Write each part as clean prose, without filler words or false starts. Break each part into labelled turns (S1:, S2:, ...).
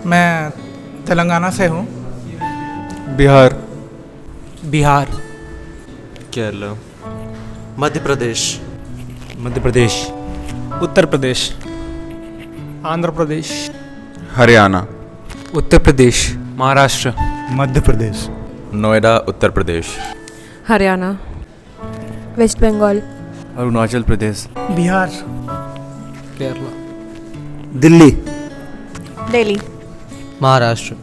S1: मैं तेलंगाना से हूँ।
S2: बिहार।
S3: बिहार।
S4: केरला। मध्य प्रदेश।
S2: मध्य प्रदेश।
S3: उत्तर प्रदेश।
S1: आंध्र प्रदेश।
S2: हरियाणा।
S3: उत्तर प्रदेश। महाराष्ट्र।
S2: मध्य प्रदेश।
S5: नोएडा उत्तर प्रदेश।
S6: हरियाणा। वेस्ट बंगाल।
S2: अरुणाचल प्रदेश।
S1: बिहार।
S3: केरला।
S2: दिल्ली।
S6: दिल्ली।
S3: महाराष्ट्र।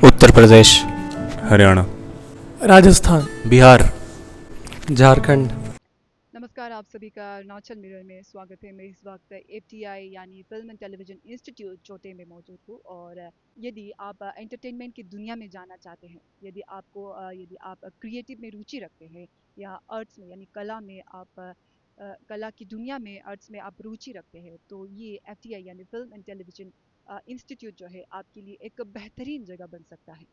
S2: उत्तर प्रदेश। हरियाणा।
S1: राजस्थान।
S2: बिहार।
S3: झारखंड।
S7: नमस्कार, आप सभी का अरुणाचल मिरर में स्वागत है। मैं इस वक्त FTI यानी फिल्म एंड टेलीविज़न इंस्टीट्यूट चोटे में मौजूद हूँ। और यदि आप एंटरटेनमेंट की दुनिया में जाना चाहते हैं, यदि आप क्रिएटिव में रुचि रखते हैं या आर्ट्स में यानी कला में आप कला की दुनिया में आर्ट्स में आप रुचि रखते हैं, तो ये FTI यानी फिल्म एंड टेलीविज़न इंस्टीट्यूट जो है आपके लिए एक बेहतरीन जगह बन सकता है।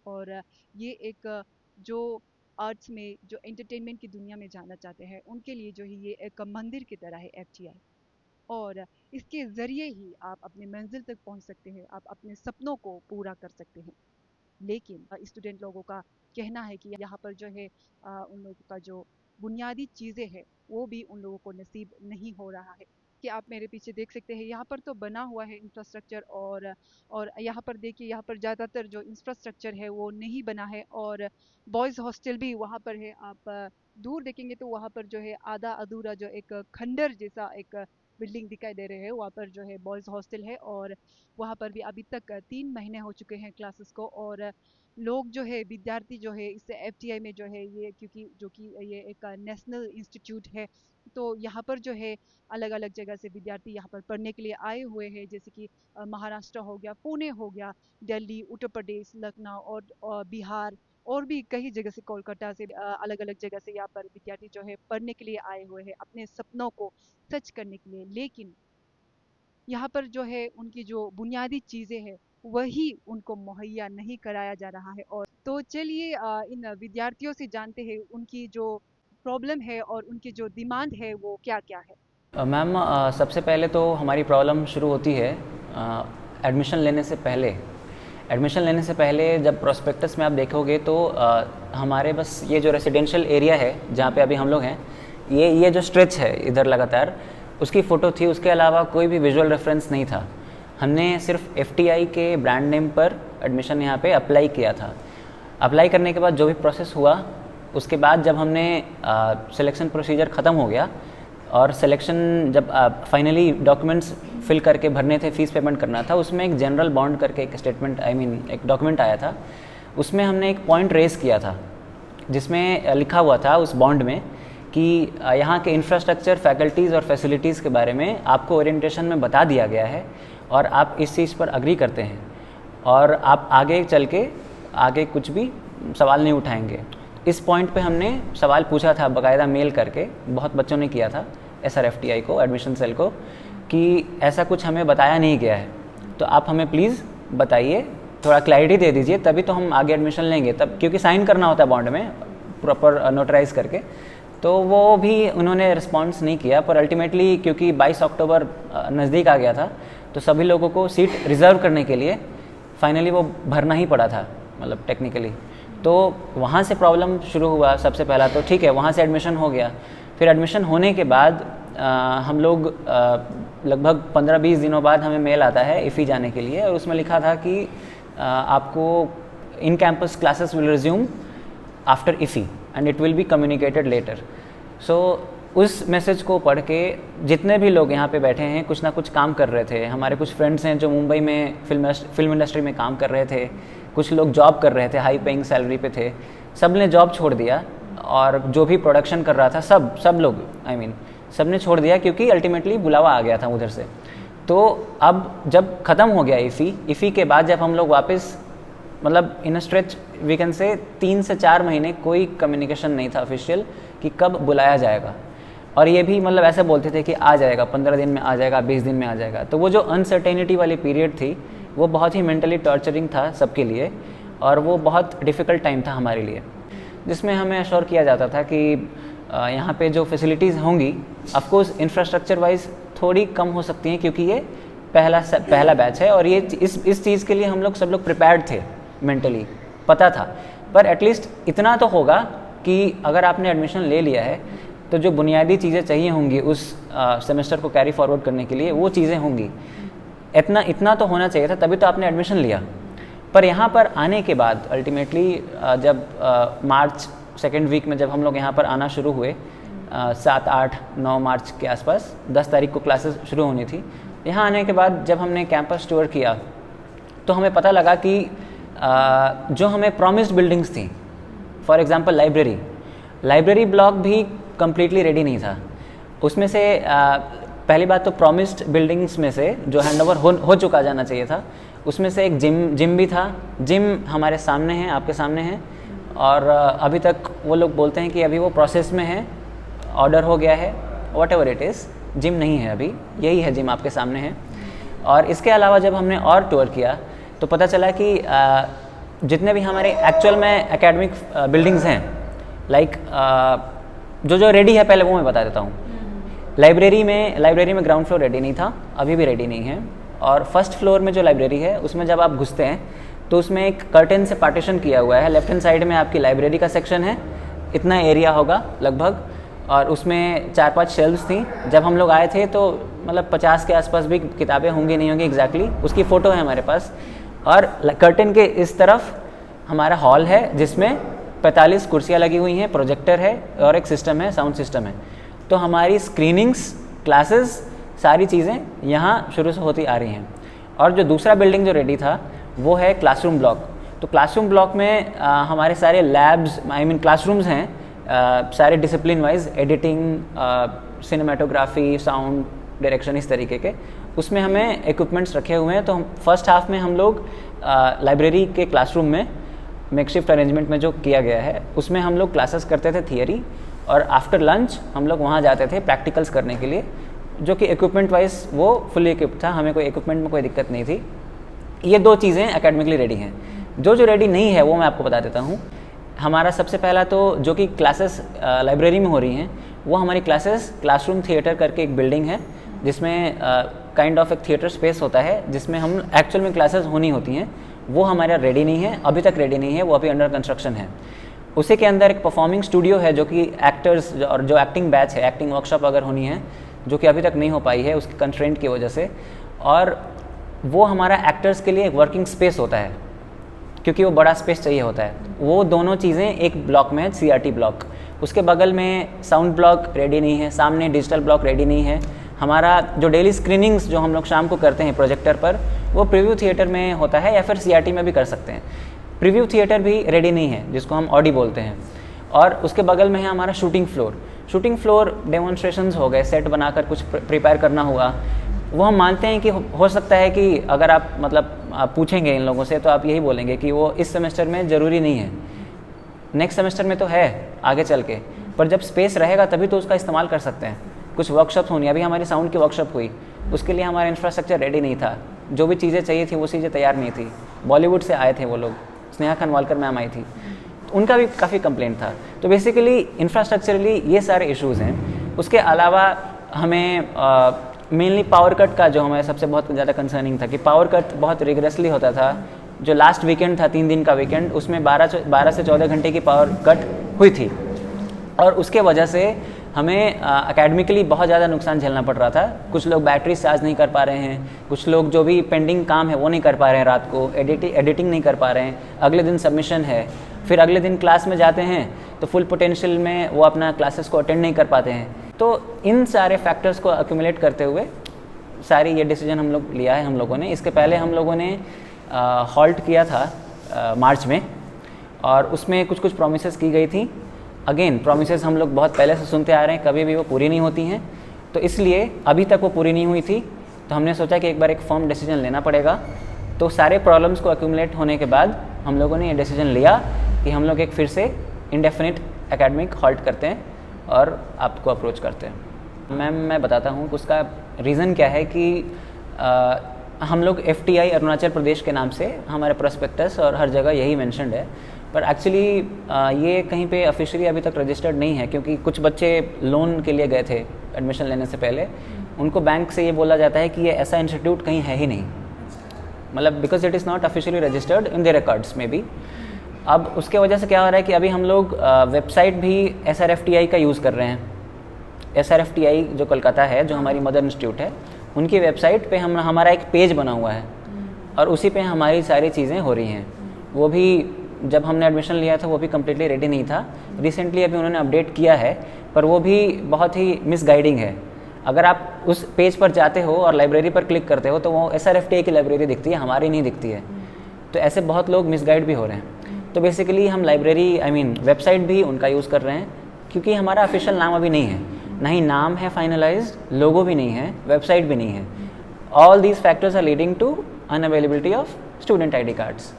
S7: और ये एक जो आर्ट्स में जो एंटरटेनमेंट की दुनिया में जाना चाहते हैं उनके लिए जो है ये एक मंदिर की तरह है FTI। और इसके ज़रिए ही आप अपने मंजिल तक पहुंच सकते हैं, आप अपने सपनों को पूरा कर सकते हैं। लेकिन स्टूडेंट लोगों का कहना है कि यहाँ पर जो है उन लोगों का जो बुनियादी चीज़ें हैं वो भी उन लोगों को नसीब नहीं हो रहा है। कि आप मेरे पीछे देख सकते हैं, यहाँ पर तो बना हुआ है इंफ्रास्ट्रक्चर। और यहाँ पर देखिए, यहाँ पर ज़्यादातर जो इंफ्रास्ट्रक्चर है वो नहीं बना है। और बॉयज़ हॉस्टल भी वहाँ पर है। आप दूर देखेंगे तो वहाँ पर जो है आधा अधूरा जो एक खंडर जैसा एक बिल्डिंग दिखाई दे रहे हैं, वहाँ पर जो है बॉयज़ हॉस्टल है। और वहाँ पर भी अभी तक 3 महीने हो चुके हैं क्लासेस को। और लोग जो है विद्यार्थी जो है इस FTI में जो है ये क्योंकि ये एक नेशनल इंस्टीट्यूट है, तो यहाँ पर जो है अलग अलग जगह से विद्यार्थी यहाँ पर पढ़ने के लिए आए हुए हैं। जैसे कि महाराष्ट्र हो गया, पुणे हो गया, दिल्ली, उत्तर प्रदेश, लखनऊ और बिहार और भी कई जगह से, कोलकाता से अलग अलग जगह से यहाँ पर विद्यार्थी जो है पढ़ने के लिए आए हुए हैं अपने सपनों को सच करने के लिए। लेकिन यहाँ पर जो है उनकी जो बुनियादी चीज़ें हैं वही उनको मुहैया नहीं कराया जा रहा है। और तो चलिए इन विद्यार्थियों से जानते हैं उनकी जो प्रॉब्लम है और उनकी जो डिमांड है वो क्या क्या है।
S8: मैम, सबसे पहले तो हमारी प्रॉब्लम शुरू होती है एडमिशन लेने से पहले। एडमिशन लेने से पहले जब प्रोस्पेक्टस में आप देखोगे तो हमारे बस ये जो रेसिडेंशियल एरिया है जहाँ पे अभी हम लोग हैं, ये जो स्ट्रेच है इधर लगातार, उसकी फ़ोटो थी। उसके अलावा कोई भी विजुअल रेफरेंस नहीं था। हमने सिर्फ FTI के ब्रांड नेम पर एडमिशन यहाँ पे अप्लाई किया था। अप्लाई करने के बाद जो भी प्रोसेस हुआ, उसके बाद जब हमने सिलेक्शन प्रोसीजर ख़त्म हो गया और सिलेक्शन जब फाइनली डॉक्यूमेंट्स फिल करके भरने थे, फ़ीस पेमेंट करना था, उसमें एक जनरल बॉन्ड करके एक स्टेटमेंट एक डॉक्यूमेंट आया था। उसमें हमने एक पॉइंट रेज़ किया था जिसमें लिखा हुआ था उस बॉन्ड में कि यहाँ के इंफ्रास्ट्रक्चर, फैकल्टीज़ और फैसिलिटीज़ के बारे में आपको ओरिएंटेशन में बता दिया गया है और आप इस चीज़ पर अग्री करते हैं और आप आगे चल के आगे कुछ भी सवाल नहीं उठाएंगे। इस पॉइंट पे हमने सवाल पूछा था बाकायदा मेल करके, बहुत बच्चों ने किया था SRFTI को, एडमिशन सेल को, कि ऐसा कुछ हमें बताया नहीं गया है, तो आप हमें प्लीज़ बताइए, थोड़ा क्लैरिटी दे दीजिए, तभी तो हम आगे एडमिशन लेंगे। तब क्योंकि साइन करना होता है बॉन्ड में प्रॉपर नोटराइज करके, तो वो भी उन्होंने रिस्पॉन्स नहीं किया। पर अल्टीमेटली क्योंकि 22 अक्टूबर नज़दीक आ गया था तो सभी लोगों को सीट रिज़र्व करने के लिए फाइनली वो भरना ही पड़ा था, मतलब टेक्निकली। तो वहाँ से प्रॉब्लम शुरू हुआ। सबसे पहला तो ठीक है, वहाँ से एडमिशन हो गया। फिर एडमिशन होने के बाद हम लोग लगभग 15-20 दिनों बाद हमें मेल आता है IFI जाने के लिए, और उसमें लिखा था कि आपको in campus classes will resume after IFI and it will be communicated later. So उस मैसेज को पढ़ के जितने भी लोग यहाँ पे बैठे हैं कुछ ना कुछ काम कर रहे थे। हमारे कुछ फ्रेंड्स हैं जो मुंबई में फिल्म इंडस्ट्री में काम कर रहे थे, कुछ लोग जॉब कर रहे थे, हाई पेइंग सैलरी पे थे। सब ने जॉब छोड़ दिया और जो भी प्रोडक्शन कर रहा था सब लोग सब ने छोड़ दिया, क्योंकि अल्टीमेटली बुलावा आ गया था उधर से। तो अब जब ख़त्म हो गया IFI के बाद जब हम लोग वापस, मतलब इन स्ट्रेच वी कैन से 3 से 4 महीने कोई कम्युनिकेशन नहीं था ऑफिशियल कि कब बुलाया जाएगा। और ये भी मतलब ऐसे बोलते थे कि आ जाएगा, 15 दिन में आ जाएगा, 20 दिन में आ जाएगा। तो वो जो अनसर्टेनिटी वाली पीरियड थी वो बहुत ही मेंटली टॉर्चरिंग था सबके लिए, और वो बहुत डिफ़िकल्ट टाइम था हमारे लिए, जिसमें हमें अश्योर किया जाता था कि यहाँ पे जो फैसिलिटीज़ होंगी ऑफकोर्स इंफ्रास्ट्रक्चर वाइज थोड़ी कम हो सकती हैं, क्योंकि ये पहला बैच है, और ये इस चीज़ के लिए हम लोग सब लोग प्रिपेयर्ड थे, मेंटली पता था। पर एटलीस्ट इतना तो होगा कि अगर आपने एडमिशन ले लिया है तो जो बुनियादी चीज़ें चाहिए होंगी उस सेमेस्टर को कैरी फॉरवर्ड करने के लिए, वो चीज़ें होंगी। इतना तो होना चाहिए था, तभी तो आपने एडमिशन लिया। पर यहाँ पर आने के बाद अल्टीमेटली जब मार्च सेकेंड वीक में जब हम लोग यहाँ पर आना शुरू हुए, 7, 8, 9 मार्च के आसपास, 10 तारीख को क्लासेस शुरू होनी थी। यहाँ आने के बाद जब हमने कैंपस टूर किया तो हमें पता लगा कि जो हमें प्रॉमिस्ड बिल्डिंग्स थी, फॉर एग्जांपल लाइब्रेरी ब्लॉक भी कम्प्लीटली रेडी नहीं था। उसमें से पहली बात तो प्रॉमिस्ड बिल्डिंग्स में से जो हैंडओवर हो चुका जाना चाहिए था, उसमें से एक जिम भी था। जिम हमारे सामने है, आपके सामने है, और अभी तक वो लोग बोलते हैं कि अभी वो प्रोसेस में है, ऑर्डर हो गया है, what ever it is, gym नहीं है अभी, यही है जिम आपके सामने है। और इसके अलावा जब हमने और टूर किया तो पता चला कि जितने भी हमारे एक्चुअल में एकेडमिक बिल्डिंग्स हैं, लाइक जो रेडी है, पहले वो मैं बता देता हूँ। लाइब्रेरी में ग्राउंड फ्लोर रेडी नहीं था, अभी भी रेडी नहीं है। और फर्स्ट फ्लोर में जो लाइब्रेरी है उसमें जब आप घुसते हैं तो उसमें एक कर्टेन से पार्टीशन किया हुआ है। लेफ्ट हैंड साइड में आपकी लाइब्रेरी का सेक्शन है, इतना एरिया होगा लगभग, और उसमें 4-5 शेल्व्स थी। जब हम लोग आए थे तो मतलब 50 के आसपास भी किताबें होंगी, नहीं होंगी एग्जैक्टली, उसकी फ़ोटो है हमारे पास। और कर्टेन के इस तरफ हमारा हॉल है जिसमें 45 कुर्सियाँ लगी हुई हैं, प्रोजेक्टर है और एक सिस्टम है, साउंड सिस्टम है। तो हमारी स्क्रीनिंग्स, क्लासेस, सारी चीज़ें यहाँ शुरू से होती आ रही हैं। और जो दूसरा बिल्डिंग जो रेडी था वो है क्लासरूम ब्लॉक। तो क्लासरूम ब्लॉक में हमारे सारे लैब्स, क्लासरूम्स हैं, सारे discipline wise, editing, cinematography, sound direction, इस तरीके के। उसमें हमें इक्विपमेंट्स रखे हुए हैं। तो हम फर्स्ट हाफ में हम लोग लाइब्रेरी के क्लासरूम में मेकशिफ्ट अरेंजमेंट में जो किया गया है उसमें हम लोग क्लासेस करते थे थियरी, और आफ्टर लंच हम लोग वहाँ जाते थे प्रैक्टिकल्स करने के लिए, जो कि इक्विपमेंट वाइज वो फुली इक्विप्ड था, हमें कोई इक्विपमेंट में कोई दिक्कत नहीं थी। ये 2 चीज़ें एकेडमिकली रेडी हैं। जो रेडी नहीं है वो मैं आपको बता देता हूँ। हमारा सबसे पहला तो जो कि क्लासेस लाइब्रेरी में हो रही हैं, वो हमारी क्लासेस क्लासरूम थिएटर करके एक बिल्डिंग है जिसमें काइंड ऑफ एक थिएटर स्पेस होता है जिसमें हम एक्चुअल में क्लासेस होनी होती हैं। वो हमारा रेडी नहीं है, अभी तक रेडी नहीं है, वो अभी अंडर कंस्ट्रक्शन है। उसी के अंदर एक परफॉर्मिंग स्टूडियो है जो कि एक्टर्स और जो एक्टिंग बैच है, एक्टिंग वर्कशॉप अगर होनी है, जो कि अभी तक नहीं हो पाई है उसकी कंस्ट्रेंट की वजह से। और वो हमारा एक्टर्स के लिए एक वर्किंग स्पेस होता है, क्योंकि वो बड़ा स्पेस चाहिए होता है। वो दोनों चीज़ें एक ब्लॉक में है, CRT ब्लॉक। उसके बगल में साउंड ब्लॉक रेडी नहीं है, सामने डिजिटल ब्लॉक रेडी नहीं है। हमारा जो डेली स्क्रीनिंग्स जो हम लोग शाम को करते हैं प्रोजेक्टर पर, वो प्रीव्यू थिएटर में होता है या फिर CRT में भी कर सकते हैं। प्रीव्यू थिएटर भी रेडी नहीं है, जिसको हम ऑडी बोलते हैं। और उसके बगल में है हमारा शूटिंग फ्लोर डेमोन्स्ट्रेशंस हो गए, सेट बनाकर कुछ प्रिपेयर करना हुआ। वो हम मानते हैं कि हो सकता है कि अगर आप आप पूछेंगे इन लोगों से तो आप यही बोलेंगे कि वो इस सेमेस्टर में ज़रूरी नहीं है, नेक्स्ट सेमेस्टर में तो है आगे चल के, पर जब स्पेस रहेगा तभी तो उसका इस्तेमाल कर सकते हैं। कुछ वर्कशॉप होनी, अभी हमारी साउंड की वर्कशॉप हुई, उसके लिए हमारा इंफ्रास्ट्रक्चर रेडी नहीं था, जो भी चीज़ें चाहिए थी वो चीज़ें तैयार नहीं थी। बॉलीवुड से आए थे वो लोग, स्नेहा खनवालकर मैम आई थी, तो उनका भी काफ़ी कंप्लेंट था। तो बेसिकली इंफ्रास्ट्रक्चरली ये सारे इश्यूज़ हैं। उसके अलावा हमें मेनली पावर कट का जो हमें सबसे बहुत ज़्यादा कंसर्निंग था कि पावर कट बहुत रिग्रेसली होता था। जो लास्ट वीकेंड था, 3 दिन का वीकेंड, उसमें 12 से 14 घंटे की पावर कट हुई थी, और उसके वजह से हमें एकेडमिकली बहुत ज़्यादा नुकसान झेलना पड़ रहा था। कुछ लोग बैटरी चार्ज नहीं कर पा रहे हैं, कुछ लोग जो भी पेंडिंग काम है वो नहीं कर पा रहे हैं, रात को एडिटिंग नहीं कर पा रहे हैं, अगले दिन सबमिशन है, फिर अगले दिन क्लास में जाते हैं तो फुल पोटेंशियल में वो अपना क्लासेस को अटेंड नहीं कर पाते हैं। तो इन सारे फैक्टर्स को अक्यूमुलेट करते हुए सारी ये डिसीजन हम लोग लिया है हम लोगों ने। इसके पहले हम लोगों ने हॉल्ट किया था मार्च में, और उसमें कुछ प्रोमिसेस की गई थी। अगेन प्रोमिसेस हम लोग बहुत पहले से सुनते आ रहे हैं, कभी भी वो पूरी नहीं होती हैं, तो इसलिए अभी तक वो पूरी नहीं हुई थी। तो हमने सोचा कि एक बार एक फर्म डिसीजन लेना पड़ेगा। तो सारे प्रॉब्लम्स को अक्यूमुलेट होने के बाद हम लोगों ने ये डिसीजन लिया कि हम लोग एक फिर से इंडेफिनिट एकेडमिक हॉल्ट करते हैं और आपको अप्रोच करते हैं। मैम मैं बताता हूँ उसका रीज़न क्या है कि हम लोग FTI अरुणाचल प्रदेश के नाम से हमारे प्रोस्पेक्टस और हर जगह यही मेंशन्ड है, पर एक्चुअली ये कहीं पे ऑफिशियली अभी तक रजिस्टर्ड नहीं है, क्योंकि कुछ बच्चे लोन के लिए गए थे एडमिशन लेने से पहले, उनको बैंक से ये बोला जाता है कि ये ऐसा इंस्टीट्यूट कहीं है ही नहीं, मतलब because it is not officially registered in the records में भी। अब उसके वजह से क्या हो रहा है कि अभी हम लोग वेबसाइट भी SRFTI का यूज़ कर रहे हैं। SRFTI जो कोलकाता है, जो हमारी मदर इंस्टीट्यूट है, उनकी वेबसाइट पे हमारा एक पेज बना हुआ है और उसी पे हमारी सारी चीज़ें हो रही हैं। वो भी जब हमने एडमिशन लिया था वो भी कम्प्लीटली रेडी नहीं था, रिसेंटली अभी उन्होंने अपडेट किया है, पर वो भी बहुत ही मिसगाइडिंग है। अगर आप उस पेज पर जाते हो और लाइब्रेरी पर क्लिक करते हो तो वो SRFTI की लाइब्रेरी दिखती है, हमारी नहीं दिखती है। तो ऐसे बहुत लोग मिसगाइड भी हो रहे हैं। तो बेसिकली हम लाइब्रेरी वेबसाइट भी उनका यूज़ कर रहे हैं, क्योंकि हमारा ऑफिशियल नाम अभी नहीं है, ना ही नाम है फाइनलाइज्ड, लोगो भी नहीं है, वेबसाइट भी नहीं है। All these factors are leading to unavailability of student ID cards.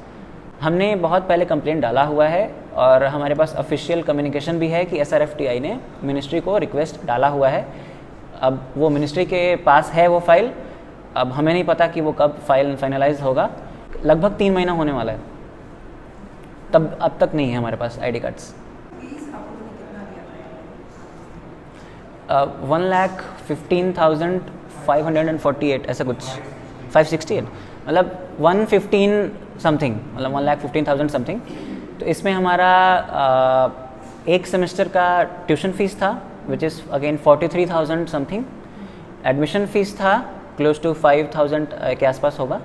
S8: हमने बहुत पहले कंप्लेंट डाला हुआ है और हमारे पास ऑफिशियल कम्युनिकेशन भी है कि SRFTI ने मिनिस्ट्री को रिक्वेस्ट डाला हुआ है। अब वो मिनिस्ट्री के पास है वो फाइल, अब हमें नहीं पता कि वो कब फाइल फाइनलाइज होगा। लगभग 3 महीना होने वाला है, तब अब तक नहीं है हमारे पास ID कार्ड्स। 1,15,548 ऐसा कुछ, 568 मतलब 115 समथिंग, मतलब 1,15,000 समथिंग। तो इसमें हमारा एक सेमेस्टर का ट्यूशन फीस था which is again 43,000 something. Admission fees था क्लोज टू 5,000 के आसपास होगा,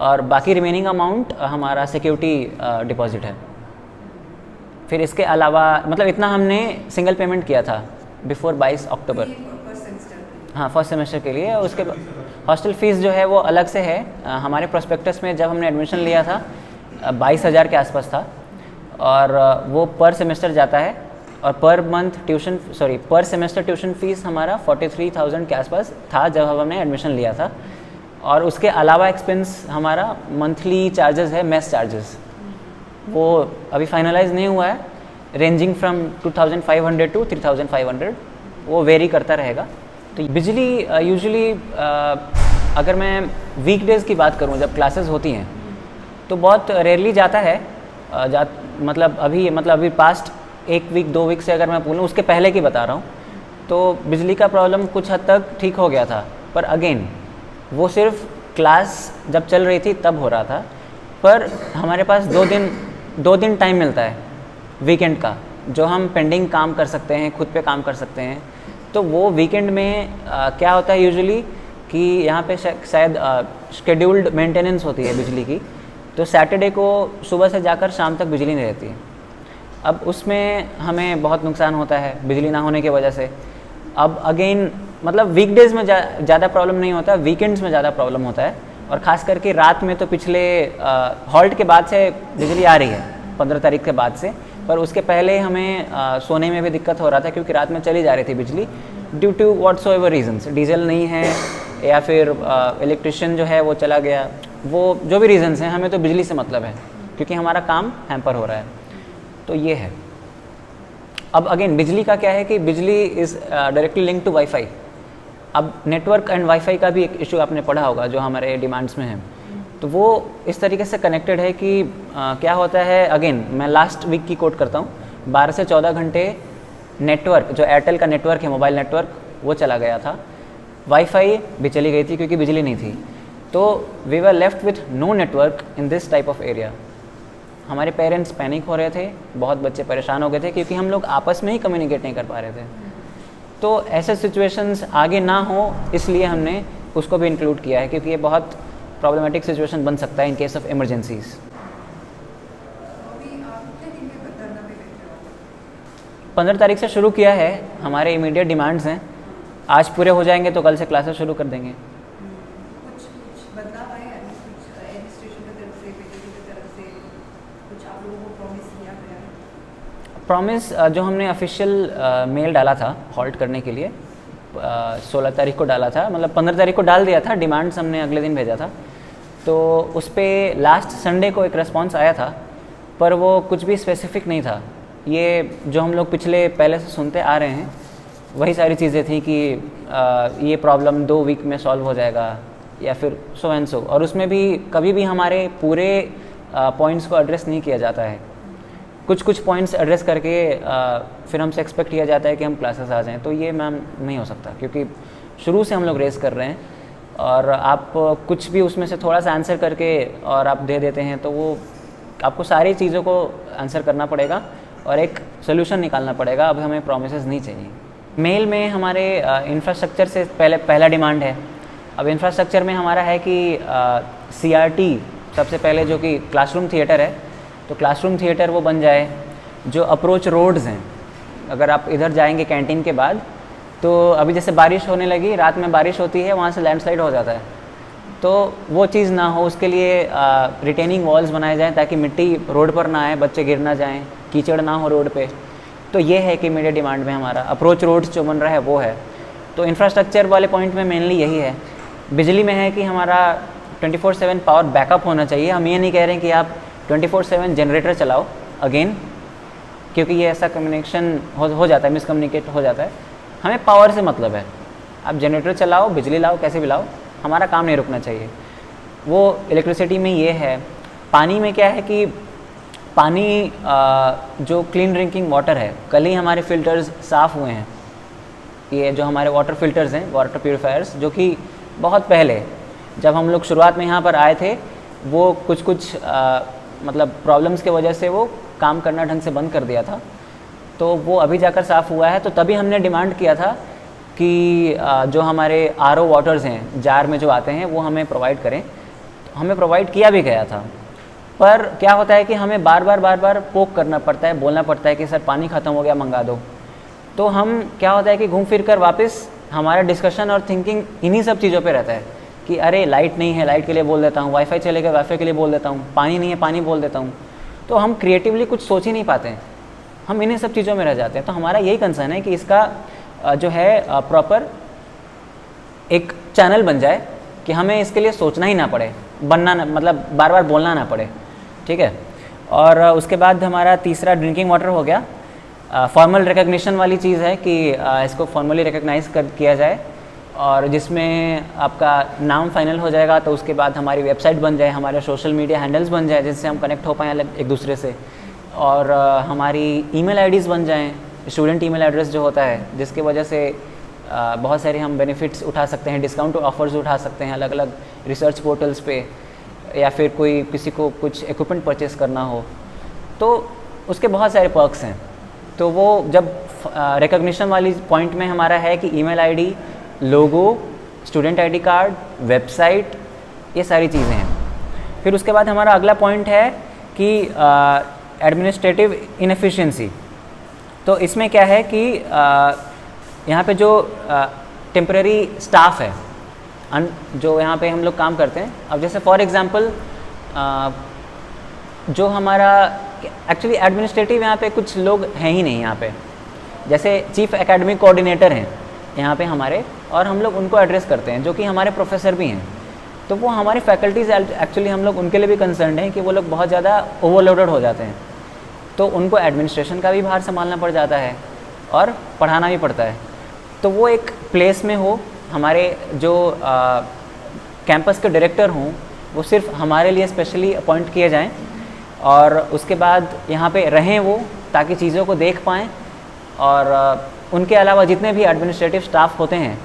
S8: और बाकी रिमेनिंग अमाउंट हमारा सिक्योरिटी डिपॉजिट है। फिर इसके अलावा मतलब इतना हमने सिंगल पेमेंट किया था बिफोर 22 अक्टूबर, हाँ फर्स्ट सेमेस्टर के लिए। और उसके हॉस्टल फीस जो है वो अलग से है। हमारे प्रोस्पेक्टस में जब हमने एडमिशन लिया था 22,000 के आसपास था, और वो पर सेमेस्टर जाता है, और पर सेमेस्टर ट्यूशन फीस हमारा 43,000 के आसपास था जब हमने एडमिशन लिया था। और उसके अलावा एक्सपेंस हमारा मंथली चार्जेस है, मेस चार्जेस, वो अभी फाइनलाइज नहीं हुआ है, रेंजिंग फ्रॉम 2,500 टू 3,500, वो वेरी करता रहेगा। तो बिजली यूजुअली अगर मैं वीकडेज़ की बात करूं, जब क्लासेस होती हैं तो बहुत रेयरली जाता है। मतलब अभी पास्ट 1 वीक 2 वीक से अगर मैं बोलूँ, उसके पहले की बता रहा हूँ, तो बिजली का प्रॉब्लम कुछ हद तक ठीक हो गया था। पर अगेन वो सिर्फ क्लास जब चल रही थी तब हो रहा था। पर हमारे पास 2 दिन टाइम मिलता है वीकेंड का, जो हम पेंडिंग काम कर सकते हैं, खुद पे काम कर सकते हैं। तो वो वीकेंड में क्या होता है यूजुअली कि यहाँ पे शायद शेड्यूल्ड मेंटेनेंस होती है बिजली की, तो सैटरडे को सुबह से जाकर शाम तक बिजली नहीं रहती है। अब उसमें हमें बहुत नुकसान होता है बिजली ना होने की वजह से। अब अगेन मतलब वीकडेज़ में ज़्यादा प्रॉब्लम नहीं होता, वीकेंड्स में ज़्यादा प्रॉब्लम होता है। और ख़ास करके रात में तो पिछले हॉल्ट के बाद से बिजली आ रही है, 15 तारीख के बाद से। पर उसके पहले हमें सोने में भी दिक्कत हो रहा था, क्योंकि रात में चली जा रही थी बिजली due to whatsoever reasons, diesel नहीं है या फिर इलेक्ट्रिशियन जो है वो चला गया, वो जो भी रीजंस हैं, हमें तो बिजली से मतलब है, क्योंकि हमारा काम हैम्पर हो रहा है। तो ये है। अब अगेन बिजली का क्या है कि बिजली is directly link to wifi. अब नेटवर्क एंड वाईफाई का भी एक इशू आपने पढ़ा होगा जो हमारे डिमांड्स में है, तो वो इस तरीके से कनेक्टेड है कि क्या होता है। अगेन मैं लास्ट वीक की कोट करता हूँ, 12 से 14 घंटे नेटवर्क, जो एयरटेल का नेटवर्क है, मोबाइल नेटवर्क, वो चला गया था। वाईफाई भी चली गई थी क्योंकि बिजली नहीं थी। तो we were left with no network in this type of area. हमारे पेरेंट्स पैनिक हो रहे थे, बहुत बच्चे परेशान हो गए थे, क्योंकि हम लोग आपस में ही कम्युनिकेट नहीं कर पा रहे थे। तो ऐसे सिचुएशंस आगे ना हो, इसलिए हमने उसको भी इंक्लूड किया है, क्योंकि ये बहुत प्रॉब्लमेटिक सिचुएशन बन सकता है इन केस ऑफ इमरजेंसीज। 15 तारीख से शुरू किया है, हमारे इमीडिएट डिमांड्स हैं। आज पूरे हो जाएंगे तो कल से क्लासेस शुरू कर देंगे। प्रॉमिस जो हमने ऑफिशियल मेल डाला था हॉल्ट करने के लिए 16 तारीख को डाला था, मतलब 15 तारीख को डाल दिया था, डिमांड्स हमने अगले दिन भेजा था। तो उस पर लास्ट संडे को एक रिस्पांस आया था, पर वो कुछ भी स्पेसिफिक नहीं था। ये जो हम लोग पहले से सुनते आ रहे हैं वही सारी चीज़ें थी कि ये प्रॉब्लम 2 वीक में सॉल्व हो जाएगा या फिर सो एंड सो। और उसमें भी कभी भी हमारे पूरे पॉइंट्स को एड्रेस नहीं किया जाता है। कुछ पॉइंट्स एड्रेस करके फिर हमसे एक्सपेक्ट किया जाता है कि हम क्लासेस आ जाएं, तो ये मैम नहीं हो सकता, क्योंकि शुरू से हम लोग रेस कर रहे हैं, और आप कुछ भी उसमें से थोड़ा सा आंसर करके और आप दे देते हैं तो वो आपको सारी चीज़ों को आंसर करना पड़ेगा और एक सोल्यूशन निकालना पड़ेगा। अब हमें प्रोमिसेस नहीं चाहिए। मेल में हमारे इंफ्रास्ट्रक्चर से पहला डिमांड है। अब इंफ्रास्ट्रक्चर में हमारा है कि CRT सबसे पहले, जो कि क्लासरूम थिएटर है, तो क्लासरूम थिएटर वो बन जाए। जो अप्रोच रोड्स हैं, अगर आप इधर जाएंगे कैंटीन के बाद, तो अभी जैसे बारिश होने लगी, रात में बारिश होती है, वहाँ से लैंडस्लाइड हो जाता है, तो वो चीज़ ना हो उसके लिए रिटेनिंग वॉल्स बनाए जाएँ ताकि मिट्टी रोड पर ना आए, बच्चे गिर ना जाएँ, कीचड़ ना हो रोड पे। तो ये है कि मेरे डिमांड में हमारा अप्रोच रोड्स जो बन रहा है वो है। तो इंफ्रास्ट्रक्चर वाले पॉइंट में मेनली यही है। बिजली में है कि हमारा 24/7 पावर बैकअप होना चाहिए। हम ये नहीं कह रहे हैं कि आप 24/7 जनरेटर चलाओ अगेन, क्योंकि ये ऐसा कम्युनिकेशन हो जाता है, मिसकम्युनिकेट हो जाता है। हमें पावर से मतलब है, आप जनरेटर चलाओ, बिजली लाओ, कैसे भी लाओ, हमारा काम नहीं रुकना चाहिए। वो इलेक्ट्रिसिटी में ये है। पानी में क्या है कि पानी जो क्लीन ड्रिंकिंग वाटर है, कल ही हमारे फ़िल्टर्स साफ़ हुए हैं। ये जो हमारे वाटर फ़िल्टर्स हैं, वाटर प्यूरीफायर्स, जो कि बहुत पहले जब हम लोग शुरुआत में यहाँ पर आए थे, वो कुछ मतलब प्रॉब्लम्स के वजह से वो काम करना ढंग से बंद कर दिया था, तो वो अभी जाकर साफ़ हुआ है। तो तभी हमने डिमांड किया था कि जो हमारे RO वाटर्स हैं, जार में जो आते हैं, वो हमें प्रोवाइड करें। तो हमें प्रोवाइड किया भी गया था, पर क्या होता है कि हमें बार बार पोक करना पड़ता है, बोलना पड़ता है कि सर पानी ख़त्म हो गया, मंगा दो। तो हम क्या होता है कि घूम फिर कर वापस हमारा डिस्कशन और थिंकिंग इन्हीं सब चीज़ों पे रहता है कि अरे लाइट नहीं है, लाइट के लिए बोल देता हूँ, वाईफाई चलेगा, वाईफाई के लिए बोल देता हूँ, पानी नहीं है, पानी बोल देता हूँ। तो हम क्रिएटिवली कुछ सोच ही नहीं पाते हैं, हम इन्हीं सब चीज़ों में रह जाते हैं। तो हमारा यही कंसर्न है कि इसका जो है प्रॉपर एक चैनल बन जाए कि हमें इसके लिए सोचना ही ना पड़े, बनना ना, मतलब बार बार बोलना ना पड़े, ठीक है। और उसके बाद हमारा तीसरा ड्रिंकिंग वाटर हो गया। फॉर्मल रिकग्निशन वाली चीज़ है कि इसको फॉर्मली रिकग्नाइज किया जाए, और जिसमें आपका नाम फाइनल हो जाएगा तो उसके बाद हमारी वेबसाइट बन जाए, हमारे सोशल मीडिया हैंडल्स बन जाए जिससे हम कनेक्ट हो पाएँ एक दूसरे से, और हमारी ईमेल आईडीज़ बन जाएं, स्टूडेंट ईमेल एड्रेस जो होता है, जिसकी वजह से बहुत सारे हम बेनिफिट्स उठा सकते हैं, डिस्काउंट ऑफर्स उठा सकते हैं अलग अलग रिसर्च पोर्टल्स पे, या फिर कोई किसी को कुछ इक्विपमेंट परचेस करना हो तो उसके बहुत सारे पर्क्स हैं। तो वो जब रिकग्निशन वाली पॉइंट में हमारा है कि ईमेल आईडी, लोगो, स्टूडेंट आईडी कार्ड, वेबसाइट, ये सारी चीज़ें हैं। फिर उसके बाद हमारा अगला पॉइंट है कि एडमिनिस्ट्रेटिव इनएफिशिएंसी। तो इसमें क्या है कि यहाँ पे जो टेम्परेरी स्टाफ है, जो यहाँ पे हम लोग काम करते हैं, अब जैसे फॉर एग्जांपल जो हमारा एक्चुअली एडमिनिस्ट्रेटिव यहाँ पे कुछ लोग हैं ही नहीं यहाँ पे, जैसे चीफ एकेडमिक कोऑर्डिनेटर हैं यहाँ पे हमारे, और हम लोग उनको एड्रेस करते हैं, जो कि हमारे प्रोफेसर भी हैं। तो वो हमारी फैकल्टीज़ एक्चुअली हम लोग उनके लिए भी कंसर्न हैं कि वो लोग बहुत ज़्यादा ओवरलोडेड हो जाते हैं, तो उनको एडमिनिस्ट्रेशन का भी भार संभालना पड़ जाता है और पढ़ाना भी पड़ता है। तो वो एक प्लेस में हो, हमारे जो कैंपस के डायरेक्टर हों वो सिर्फ हमारे लिए स्पेशली अपॉइंट किए जाएं, और उसके बाद यहाँ पे रहें वो, ताकि चीज़ों को देख पाएँ। और उनके अलावा जितने भी एडमिनिस्ट्रेटिव स्टाफ होते हैं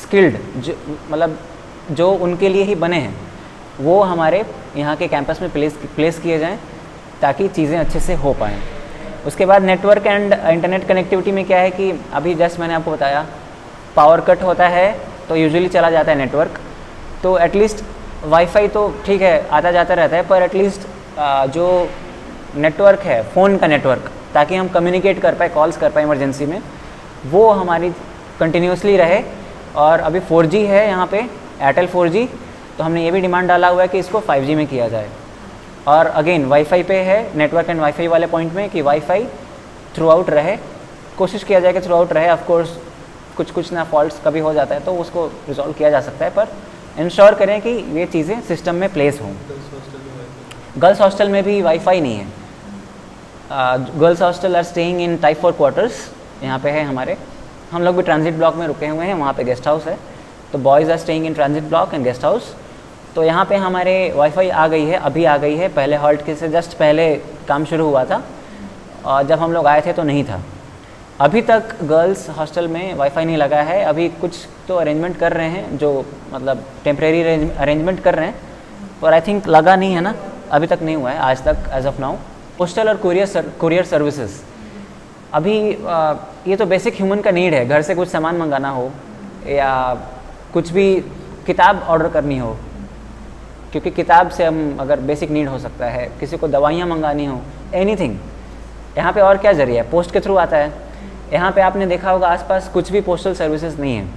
S8: स्किल्ड, जो मतलब जो उनके लिए ही बने हैं, वो हमारे यहाँ के कैंपस में प्लेस किए जाएं ताकि चीज़ें अच्छे से हो पाएँ। उसके बाद नेटवर्क एंड इंटरनेट कनेक्टिविटी में क्या है कि अभी जस्ट मैंने आपको बताया, पावर कट होता है तो यूजुअली चला जाता है नेटवर्क, तो एटलीस्ट वाईफाई तो ठीक है आता जाता रहता है, पर एटलीस्ट जो नेटवर्क है, फ़ोन का नेटवर्क, ताकि हम कम्युनिकेट कर पाए, कॉल्स कर पाए इमरजेंसी में, वो हमारी कंटिन्यूसली रहे। और अभी 4G है यहाँ पे, एयरटेल 4G, तो हमने ये भी डिमांड डाला हुआ है कि इसको 5G में किया जाए। और अगेन वाईफाई पे है, नेटवर्क एंड वाईफाई वाले पॉइंट में, कि वाईफाई थ्रू आउट रहे, कोशिश किया जाए कि थ्रू आउट रहे। ऑफकोर्स कुछ ना फॉल्ट्स कभी हो जाता है तो उसको रिजॉल्व किया जा सकता है, पर इंश्योर करें कि ये चीज़ें सिस्टम में प्लेस हों। गर्ल्स हॉस्टल में भी वाईफाई नहीं है। Girls hostel are staying in type 4 quarters, यहाँ पे है हमारे, हम लोग भी ट्रांजिट ब्लॉक में रुके हुए हैं, वहाँ पे गेस्ट हाउस है, तो boys are staying in transit block and guest house. तो यहाँ पे हमारे वाईफाई आ गई है, अभी आ गई है, पहले हॉल्ट के से जस्ट पहले काम शुरू हुआ था, और जब हम लोग आए थे तो नहीं था। अभी तक गर्ल्स हॉस्टल में वाईफाई नहीं लगा है। अभी कुछ तो अरेंजमेंट कर रहे हैं, जो मतलब टेम्प्रेरी अरेंजमेंट कर रहे हैं, और आई थिंक लगा नहीं है ना, अभी तक नहीं हुआ है आज तक, एज ऑफ नाउ। पोस्टल और कुरियर सर्विसेज अभी ये तो बेसिक ह्यूमन का नीड है। घर से कुछ सामान मंगाना हो या कुछ भी किताब ऑर्डर करनी हो, क्योंकि किताब से हम अगर बेसिक नीड हो सकता है, किसी को दवाइयाँ मंगानी हो, एनीथिंग। यहाँ पे और क्या जरिया है, पोस्ट के थ्रू आता है। यहाँ पे आपने देखा होगा आसपास कुछ भी पोस्टल सर्विसेज नहीं है,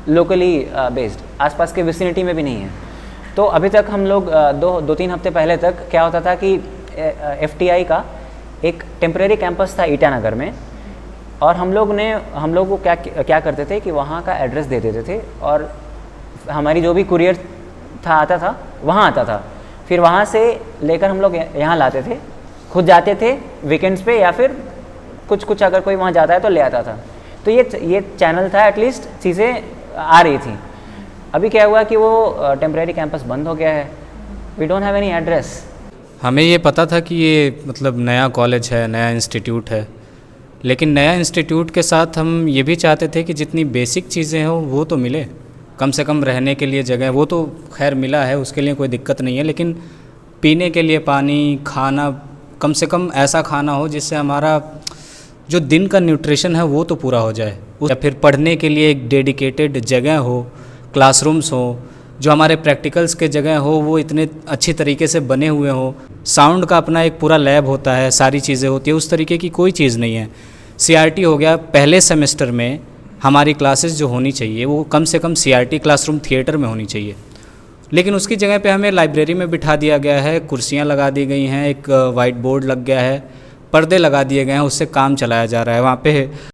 S8: लोकली बेस्ड, आसपास के विसिनिटी में भी नहीं है। तो अभी तक हम लोग दो तीन हफ्ते पहले तक क्या होता था कि FTI का एक टेम्परेरी कैंपस था ईटानगर में, और हम लोग को क्या करते थे कि वहाँ का एड्रेस दे देते थे, और हमारी जो भी कुरियर आता था वहाँ आता था। फिर वहाँ से लेकर हम लोग यहाँ लाते थे, खुद जाते थे वीकेंड्स पे, या फिर कुछ अगर कोई वहाँ जाता है तो ले आता था। तो ये चैनल था, एटलीस्ट चीज़ें आ रही थी। अभी क्या हुआ कि वो टेम्परेरी कैंपस बंद हो गया है। We don't have any address.
S9: हमें ये पता था कि ये मतलब नया कॉलेज है, नया इंस्टीट्यूट है, लेकिन नया इंस्टीट्यूट के साथ हम ये भी चाहते थे कि जितनी बेसिक चीज़ें हों वो तो मिले, कम से कम रहने के लिए जगह, वो तो खैर मिला है, उसके लिए कोई दिक्कत नहीं है, लेकिन पीने के लिए पानी, खाना, कम से कम ऐसा खाना हो जिससे हमारा जो दिन का न्यूट्रिशन है वो तो पूरा हो जाए। या फिर पढ़ने के लिए एक डेडिकेटेड जगह हो, क्लासरूम्स हो, जो हमारे प्रैक्टिकल्स के जगह हो वो इतने अच्छी तरीके से बने हुए हो, साउंड का अपना एक पूरा लैब होता है, सारी चीज़ें होती है, उस तरीके की कोई चीज़ नहीं है। CRT हो गया, पहले सेमेस्टर में हमारी क्लासेस जो होनी चाहिए वो कम से कम CRT क्लासरूम थिएटर में होनी चाहिए, लेकिन उसकी जगह पे हमें लाइब्रेरी में बिठा दिया गया है, कुर्सियाँ लगा दी गई हैं, एक वाइट बोर्ड लग गया है, पर्दे लगा दिए गए हैं, उससे काम चलाया जा रहा है। वहाँ पे